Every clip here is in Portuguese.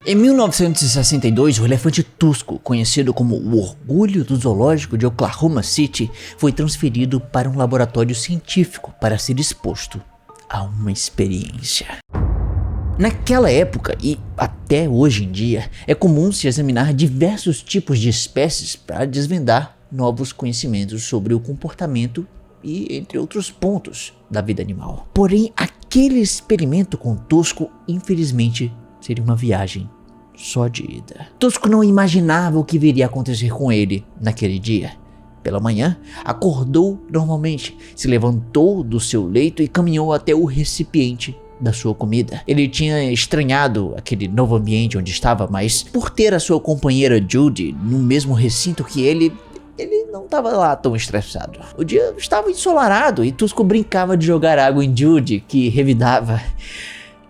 Em 1962, o elefante Tusko, conhecido como o orgulho do zoológico de Oklahoma City, foi transferido para um laboratório científico para ser exposto a uma experiência. Naquela época, e até hoje em dia, é comum se examinar diversos tipos de espécies para desvendar novos conhecimentos sobre o comportamento e entre outros pontos da vida animal. Porém, aquele experimento com Tusko, infelizmente, seria uma viagem só de ida. Tusko não imaginava o que viria a acontecer com ele naquele dia. Pela manhã, acordou normalmente, se levantou do seu leito e caminhou até o recipiente da sua comida. Ele tinha estranhado aquele novo ambiente onde estava, mas por ter a sua companheira Judy no mesmo recinto que ele não estava lá tão estressado. O dia estava ensolarado e Tusko brincava de jogar água em Judy, que revidava.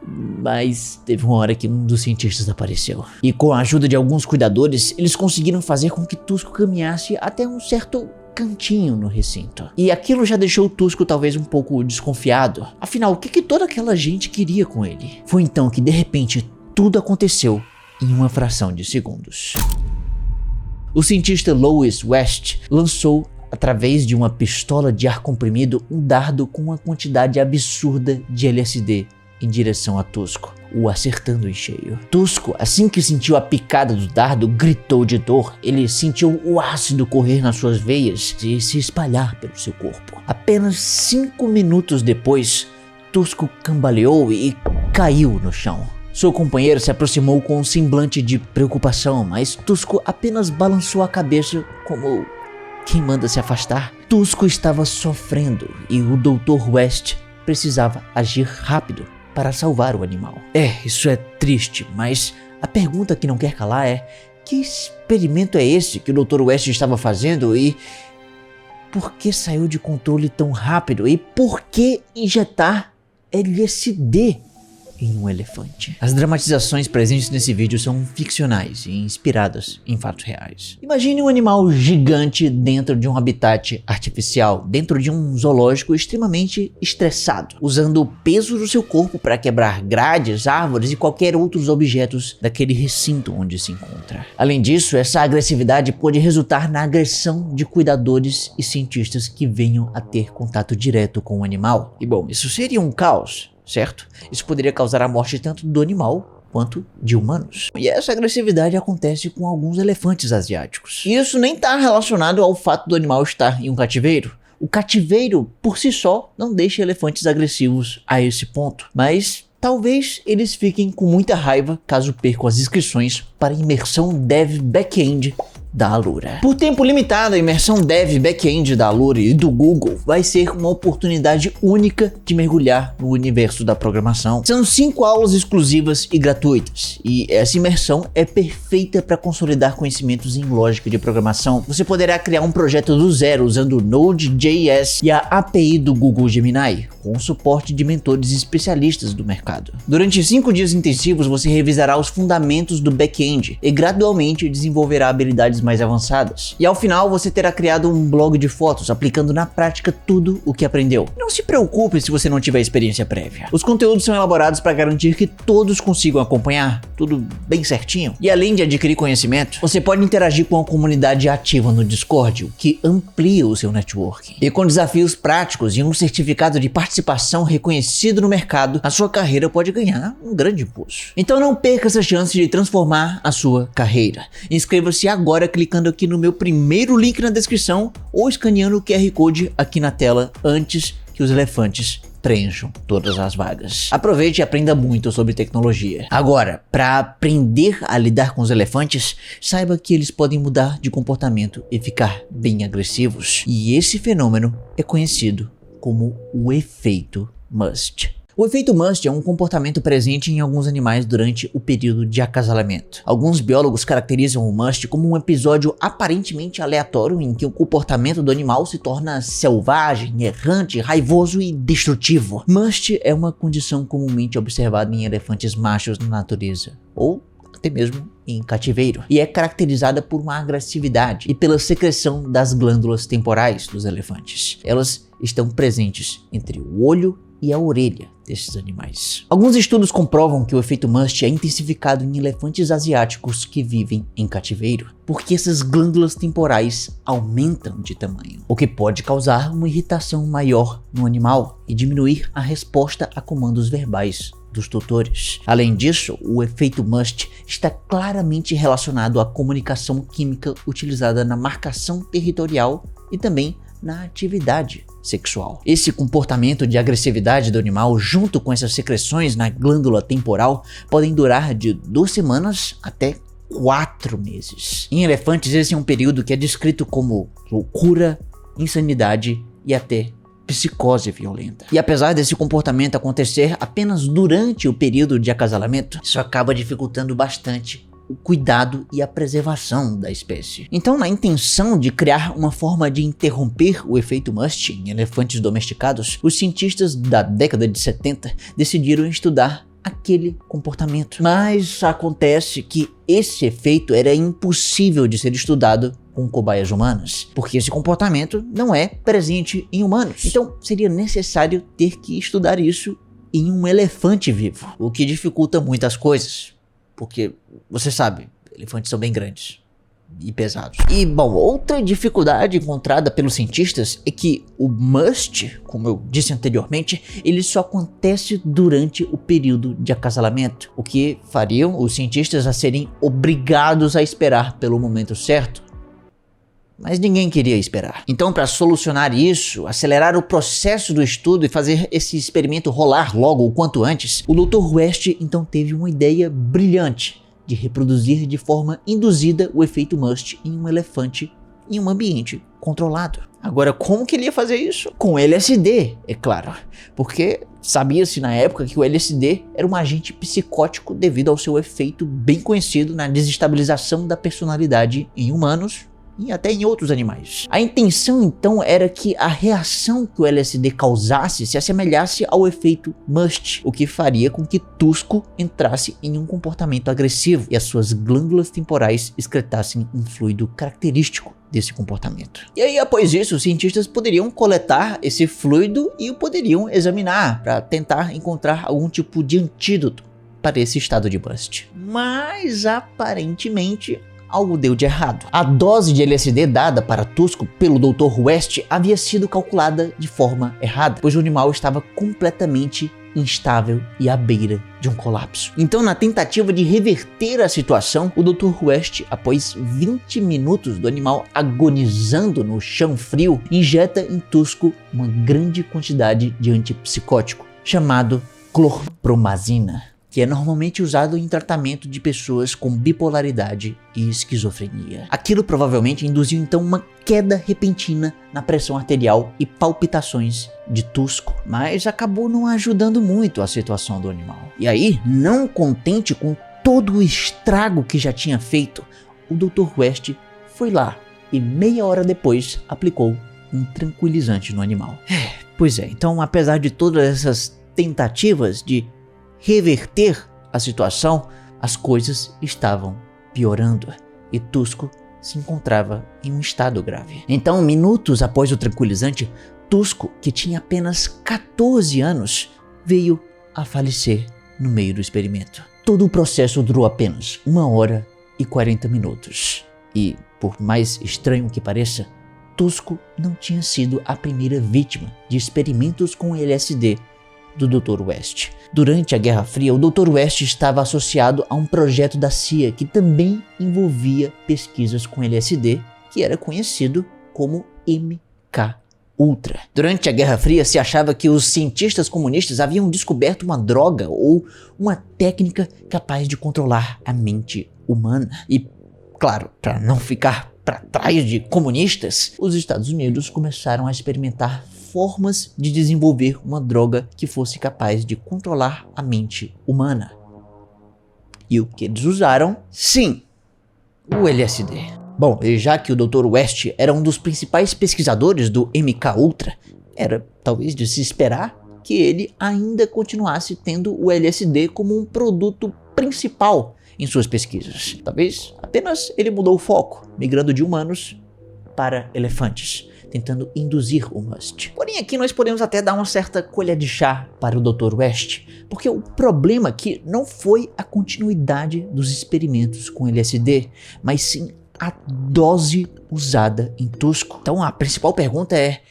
Mas teve uma hora que um dos cientistas apareceu. E com a ajuda de alguns cuidadores, eles conseguiram fazer com que Tusko caminhasse até um certo cantinho no recinto. E aquilo já deixou o Tusko talvez um pouco desconfiado. Afinal, o que toda aquela gente queria com ele? Foi então que de repente tudo aconteceu em uma fração de segundos. O cientista Lois West lançou, através de uma pistola de ar comprimido, um dardo com uma quantidade absurda de LSD em direção a Tusko, o acertando em cheio. Tusko, assim que sentiu a picada do dardo, gritou de dor. Ele sentiu o ácido correr nas suas veias e se espalhar pelo seu corpo. Apenas 5 minutos depois, Tusko cambaleou e caiu no chão. Seu companheiro se aproximou com um semblante de preocupação, mas Tusko apenas balançou a cabeça como quem manda se afastar. Tusko estava sofrendo e o Dr. West precisava agir rápido para salvar o animal. Isso é triste, mas a pergunta que não quer calar é: que experimento é esse que o Dr. West estava fazendo e por que saiu de controle tão rápido e por que injetar LSD em um elefante? As dramatizações presentes nesse vídeo são ficcionais e inspiradas em fatos reais. Imagine um animal gigante dentro de um habitat artificial, dentro de um zoológico extremamente estressado, usando o peso do seu corpo para quebrar grades, árvores e qualquer outros objetos daquele recinto onde se encontra. Além disso, essa agressividade pode resultar na agressão de cuidadores e cientistas que venham a ter contato direto com o animal. E bom, isso seria um caos, certo? Isso poderia causar a morte tanto do animal quanto de humanos. E essa agressividade acontece com alguns elefantes asiáticos. E isso nem está relacionado ao fato do animal estar em um cativeiro. O cativeiro, por si só, não deixa elefantes agressivos a esse ponto. Mas talvez eles fiquem com muita raiva caso percam as inscrições para a imersão Dev Backend da Alura. Por tempo limitado, a imersão Dev Backend da Alura e do Google vai ser uma oportunidade única de mergulhar no universo da programação. São 5 aulas exclusivas e gratuitas, e essa imersão é perfeita para consolidar conhecimentos em lógica de programação. Você poderá criar um projeto do zero usando Node.js e a API do Google Gemini, com o suporte de mentores especialistas do mercado. Durante 5 dias intensivos, você revisará os fundamentos do back-end e gradualmente desenvolverá habilidades mais avançadas. E ao final você terá criado um blog de fotos, aplicando na prática tudo o que aprendeu. Não se preocupe se você não tiver experiência prévia. Os conteúdos são elaborados para garantir que todos consigam acompanhar tudo bem certinho. E além de adquirir conhecimento, você pode interagir com a comunidade ativa no Discord, o que amplia o seu networking. E com desafios práticos e um certificado de participação reconhecido no mercado, a sua carreira pode ganhar um grande impulso. Então não perca essa chance de transformar a sua carreira. Inscreva-se agora clicando aqui no meu primeiro link na descrição ou escaneando o QR Code aqui na tela antes que os elefantes preencham todas as vagas. Aproveite e aprenda muito sobre tecnologia. Agora, para aprender a lidar com os elefantes, saiba que eles podem mudar de comportamento e ficar bem agressivos. E esse fenômeno é conhecido como o efeito Must. O efeito Must é um comportamento presente em alguns animais durante o período de acasalamento. Alguns biólogos caracterizam o Must como um episódio aparentemente aleatório em que o comportamento do animal se torna selvagem, errante, raivoso e destrutivo. Must é uma condição comumente observada em elefantes machos na natureza, ou até mesmo em cativeiro, e é caracterizada por uma agressividade e pela secreção das glândulas temporais dos elefantes. Elas estão presentes entre o olho e a orelha, desses animais. Alguns estudos comprovam que o efeito Must é intensificado em elefantes asiáticos que vivem em cativeiro, porque essas glândulas temporais aumentam de tamanho, o que pode causar uma irritação maior no animal e diminuir a resposta a comandos verbais dos tutores. Além disso, o efeito Must está claramente relacionado à comunicação química utilizada na marcação territorial e também na atividade sexual. Esse comportamento de agressividade do animal, junto com essas secreções na glândula temporal, podem durar de 2 semanas até 4 meses. Em elefantes, esse é um período que é descrito como loucura, insanidade e até psicose violenta. E apesar desse comportamento acontecer apenas durante o período de acasalamento, isso acaba dificultando bastante o cuidado e a preservação da espécie. Então, na intenção de criar uma forma de interromper o efeito Must em elefantes domesticados, os cientistas da década de 70 decidiram estudar aquele comportamento. Mas acontece que esse efeito era impossível de ser estudado com cobaias humanas, porque esse comportamento não é presente em humanos. Então, seria necessário ter que estudar isso em um elefante vivo, o que dificulta muitas coisas. Porque, você sabe, elefantes são bem grandes e pesados. E, bom, outra dificuldade encontrada pelos cientistas é que o Must, como eu disse anteriormente, ele só acontece durante o período de acasalamento, o que fariam os cientistas a serem obrigados a esperar pelo momento certo. Mas ninguém queria esperar. Então, para solucionar isso, acelerar o processo do estudo e fazer esse experimento rolar logo o quanto antes, o Dr. West então teve uma ideia brilhante de reproduzir de forma induzida o efeito Must em um elefante em um ambiente controlado. Agora, como que ele ia fazer isso? Com LSD, é claro, porque sabia-se na época que o LSD era um agente psicótico devido ao seu efeito bem conhecido na desestabilização da personalidade em humanos e até em outros animais. A intenção então era que a reação que o LSD causasse se assemelhasse ao efeito Must, o que faria com que Tusko entrasse em um comportamento agressivo e as suas glândulas temporais excretassem um fluido característico desse comportamento. E aí, após isso, os cientistas poderiam coletar esse fluido e o poderiam examinar para tentar encontrar algum tipo de antídoto para esse estado de Must. Mas aparentemente algo deu de errado. A dose de LSD dada para Tusko pelo Dr. West havia sido calculada de forma errada, pois o animal estava completamente instável e à beira de um colapso. Então, na tentativa de reverter a situação, o Dr. West, após 20 minutos do animal agonizando no chão frio, injeta em Tusko uma grande quantidade de antipsicótico, chamado clorpromazina, que é normalmente usado em tratamento de pessoas com bipolaridade e esquizofrenia. Aquilo provavelmente induziu então uma queda repentina na pressão arterial e palpitações de Tusko, mas acabou não ajudando muito a situação do animal. E aí, não contente com todo o estrago que já tinha feito, o Dr. West foi lá e meia hora depois aplicou um tranquilizante no animal. Pois é, então apesar de todas essas tentativas de reverter a situação, as coisas estavam piorando e Tusko se encontrava em um estado grave. Então, minutos após o tranquilizante, Tusko, que tinha apenas 14 anos, veio a falecer no meio do experimento. Todo o processo durou apenas 1 hora e 40 minutos. E, por mais estranho que pareça, Tusko não tinha sido a primeira vítima de experimentos com LSD do Dr. West. Durante a Guerra Fria, o Dr. West estava associado a um projeto da CIA que também envolvia pesquisas com LSD, que era conhecido como MK-Ultra. Durante a Guerra Fria, se achava que os cientistas comunistas haviam descoberto uma droga ou uma técnica capaz de controlar a mente humana. E, claro, para não ficar para trás de comunistas, os Estados Unidos começaram a experimentar formas de desenvolver uma droga que fosse capaz de controlar a mente humana. E o que eles usaram? Sim, o LSD. Bom, e já que o Dr. West era um dos principais pesquisadores do MK-Ultra, era talvez de se esperar que ele ainda continuasse tendo o LSD como um produto principal em suas pesquisas. Talvez apenas ele mudou o foco, migrando de humanos para elefantes, tentando induzir o Must. Porém, aqui nós podemos até dar uma certa colher de chá para o Dr. West, porque o problema aqui não foi a continuidade dos experimentos com LSD, mas sim a dose usada em Tusko. Então a principal pergunta é: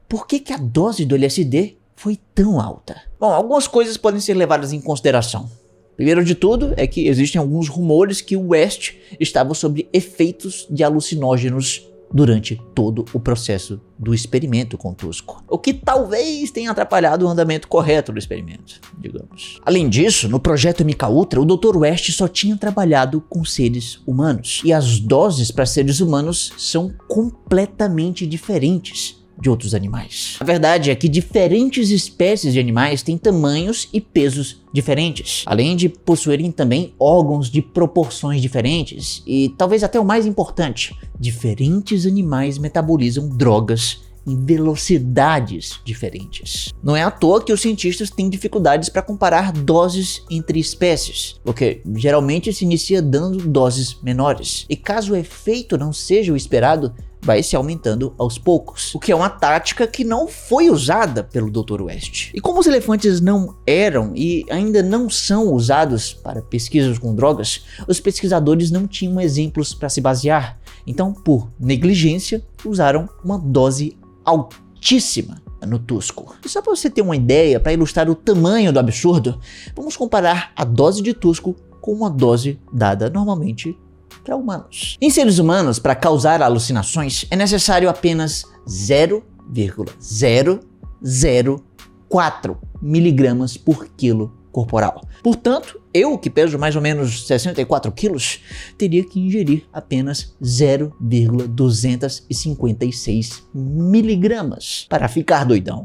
por que a dose do LSD foi tão alta? Bom, algumas coisas podem ser levadas em consideração. Primeiro de tudo é que existem alguns rumores que o West estava sob efeitos de alucinógenos durante todo o processo do experimento com Tusko, o que talvez tenha atrapalhado o andamento correto do experimento, digamos. Além disso, no projeto MKUltra, o Dr. West só tinha trabalhado com seres humanos, e as doses para seres humanos são completamente diferentes de outros animais. A verdade é que diferentes espécies de animais têm tamanhos e pesos diferentes, além de possuírem também órgãos de proporções diferentes e, talvez até o mais importante, diferentes animais metabolizam drogas em velocidades diferentes. Não é à toa que os cientistas têm dificuldades para comparar doses entre espécies, porque geralmente se inicia dando doses menores, e caso o efeito não seja o esperado, vai se aumentando aos poucos, o que é uma tática que não foi usada pelo Dr. West. E como os elefantes não eram e ainda não são usados para pesquisas com drogas, os pesquisadores não tinham exemplos para se basear, então por negligência usaram uma dose altíssima no Tusko. E só para você ter uma ideia, para ilustrar o tamanho do absurdo, vamos comparar a dose de Tusko com uma dose dada normalmente para humanos. Em seres humanos, para causar alucinações, é necessário apenas 0,004 miligramas por quilo corporal. Portanto, eu, que peso mais ou menos 64 quilos, teria que ingerir apenas 0,256 miligramas para ficar doidão.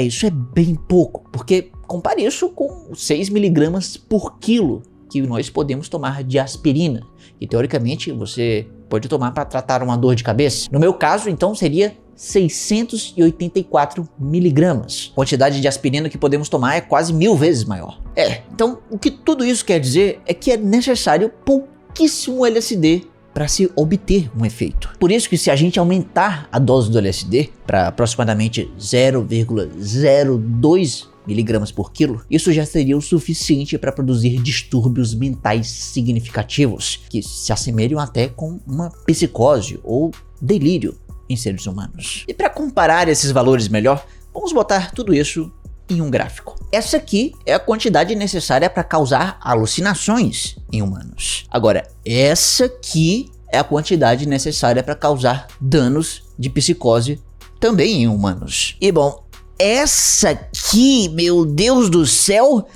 Isso é bem pouco, porque compare isso com 6 miligramas por quilo que nós podemos tomar de aspirina, que teoricamente você pode tomar para tratar uma dor de cabeça. No meu caso, então, seria 684 miligramas. A quantidade de aspirina que podemos tomar é quase 1000 vezes maior. Então o que tudo isso quer dizer é que é necessário pouquíssimo LSD para se obter um efeito. Por isso que se a gente aumentar a dose do LSD para aproximadamente 0,02 miligramas por quilo, isso já seria o suficiente para produzir distúrbios mentais significativos, que se assemelham até com uma psicose ou delírio em seres humanos. E para comparar esses valores melhor, vamos botar tudo isso em um gráfico. Essa aqui é a quantidade necessária para causar alucinações em humanos. Agora, essa aqui é a quantidade necessária para causar danos de psicose também em humanos. E bom, essa aqui, meu Deus do céu,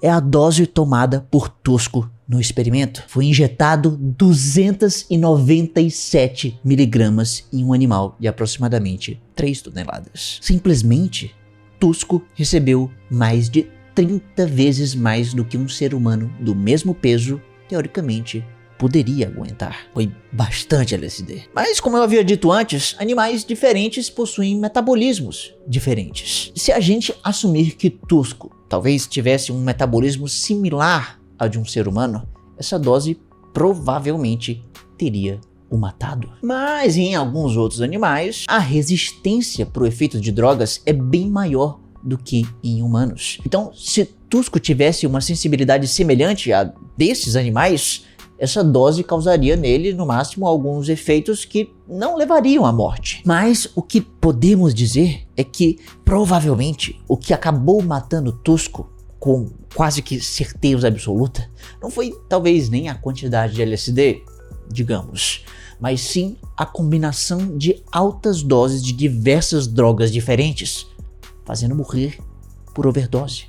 é a dose tomada por Tusko no experimento. Foi injetado 297 miligramas em um animal de aproximadamente 3 toneladas. Simplesmente, Tusko recebeu mais de 30 vezes mais do que um ser humano do mesmo peso, teoricamente, poderia aguentar. Foi bastante LSD. Mas, como eu havia dito antes, animais diferentes possuem metabolismos diferentes. Se a gente assumir que Tusko talvez tivesse um metabolismo similar ao de um ser humano, essa dose provavelmente teria o matado. Mas em alguns outros animais, a resistência para o efeito de drogas é bem maior do que em humanos. Então, se Tusko tivesse uma sensibilidade semelhante a desses animais, essa dose causaria nele, no máximo, alguns efeitos que não levariam à morte. Mas o que podemos dizer é que, provavelmente, o que acabou matando Tusko, com quase que certeza absoluta, não foi talvez nem a quantidade de LSD, digamos, mas sim a combinação de altas doses de diversas drogas diferentes, fazendo morrer por overdose.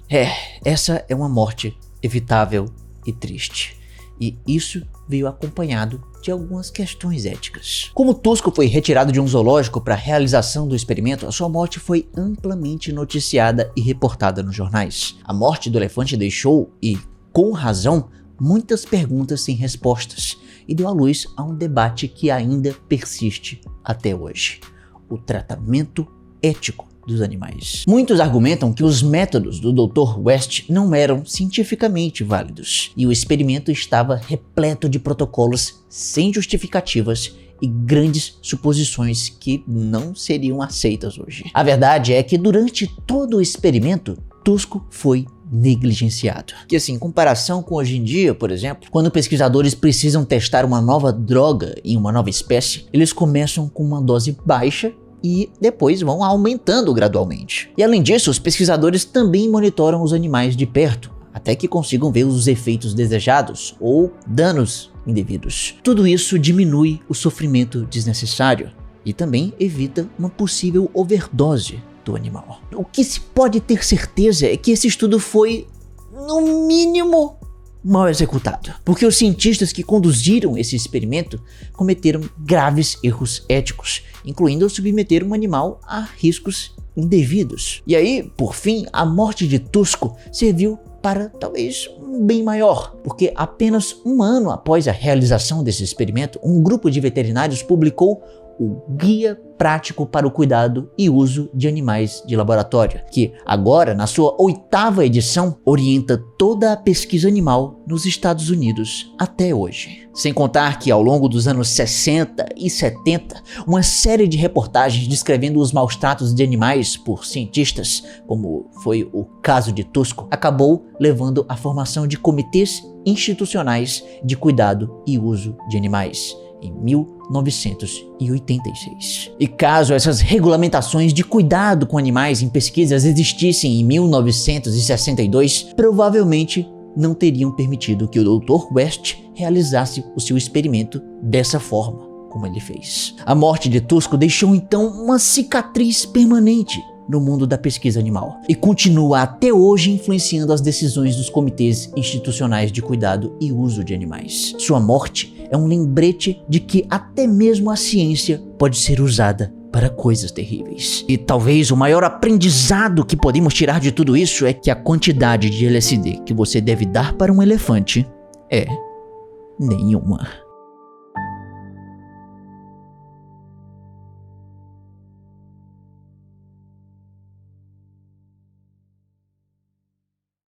Essa é uma morte evitável e triste. E isso veio acompanhado de algumas questões éticas. Como Tusko foi retirado de um zoológico para a realização do experimento, a sua morte foi amplamente noticiada e reportada nos jornais. A morte do elefante deixou, e com razão, muitas perguntas sem respostas e deu à luz a um debate que ainda persiste até hoje: o tratamento ético dos animais. Muitos argumentam que os métodos do Dr. West não eram cientificamente válidos e o experimento estava repleto de protocolos sem justificativas e grandes suposições que não seriam aceitas hoje. A verdade é que durante todo o experimento, Tusko foi negligenciado. Que assim, em comparação com hoje em dia, por exemplo, quando pesquisadores precisam testar uma nova droga em uma nova espécie, eles começam com uma dose baixa e depois vão aumentando gradualmente. E além disso, os pesquisadores também monitoram os animais de perto, até que consigam ver os efeitos desejados ou danos indevidos. Tudo isso diminui o sofrimento desnecessário e também evita uma possível overdose do animal. O que se pode ter certeza é que esse estudo foi, no mínimo, mal executado, porque os cientistas que conduziram esse experimento cometeram graves erros éticos, incluindo submeter um animal a riscos indevidos. E aí, por fim, a morte de Tusko serviu para talvez um bem maior, porque apenas um ano após a realização desse experimento, um grupo de veterinários publicou o Guia Prático para o Cuidado e Uso de Animais de Laboratório, que agora, na sua 8ª edição, orienta toda a pesquisa animal nos Estados Unidos até hoje. Sem contar que ao longo dos anos 60 e 70, uma série de reportagens descrevendo os maus tratos de animais por cientistas, como foi o caso de Tusko, acabou levando à formação de comitês institucionais de cuidado e uso de animais em 1986. E caso essas regulamentações de cuidado com animais em pesquisas existissem em 1962, provavelmente não teriam permitido que o Dr. West realizasse o seu experimento dessa forma como ele fez. A morte de Tusko deixou então uma cicatriz permanente no mundo da pesquisa animal e continua até hoje influenciando as decisões dos comitês institucionais de cuidado e uso de animais. Sua morte é um lembrete de que até mesmo a ciência pode ser usada para coisas terríveis. E talvez o maior aprendizado que podemos tirar de tudo isso é que a quantidade de LSD que você deve dar para um elefante é nenhuma.